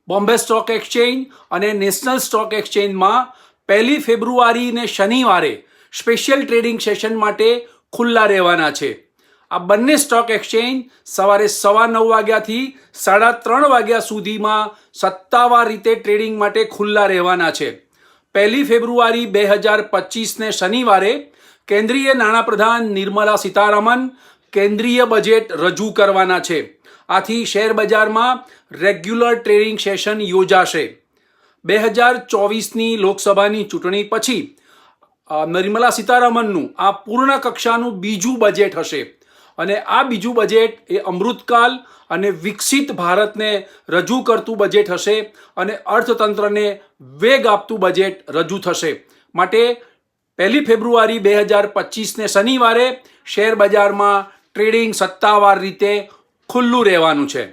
Bombay stock exchange અને national stock એક્સચેન્જમાં 1 ફેબ્રુઆરીને શનિવારે special trading session માટે ખુલ્લા રહેવાના છે. આ બંને સ્ટોક એક્સચેન્જ સવારે 9:15 વાગ્યાથી 3:30 વાગ્યા સુધીમાં સત્તાવાર રીતે ટ્રેડિંગ માટે ખુલ્લા રહેવાના છે. 1 ફેબ્રુઆરી 2025ને શનિવારે કેન્દ્રીય નાણાપ્રધાન નિર્મલા સીતારામન કેન્દ્રીય બજેટ રજૂ કરવાના છે. આથી શેર બજારમાં રેગ્યુલર ટ્રેડિંગ સેશન યોજાશે. 2024ની લોકસભાની ચૂંટણી પછી નિર્મલા સીતારામનનું આ પૂર્ણ કક્ષાનું બીજું બજેટ હશે અને આ બીજું બજેટ એ અમૃતકાલ અને વિકસિત ભારતને રજૂ કરતું બજેટ હશે અને અર્થતંત્રને વેગ આપતું બજેટ રજૂ થશે. માટે 1 ફેબ્રુઆરી 2025ને શનિવારે શેર બજારમાં ટ્રેડિંગ સત્તાવાર રીતે ખુલ્લું રહેવાનું છે.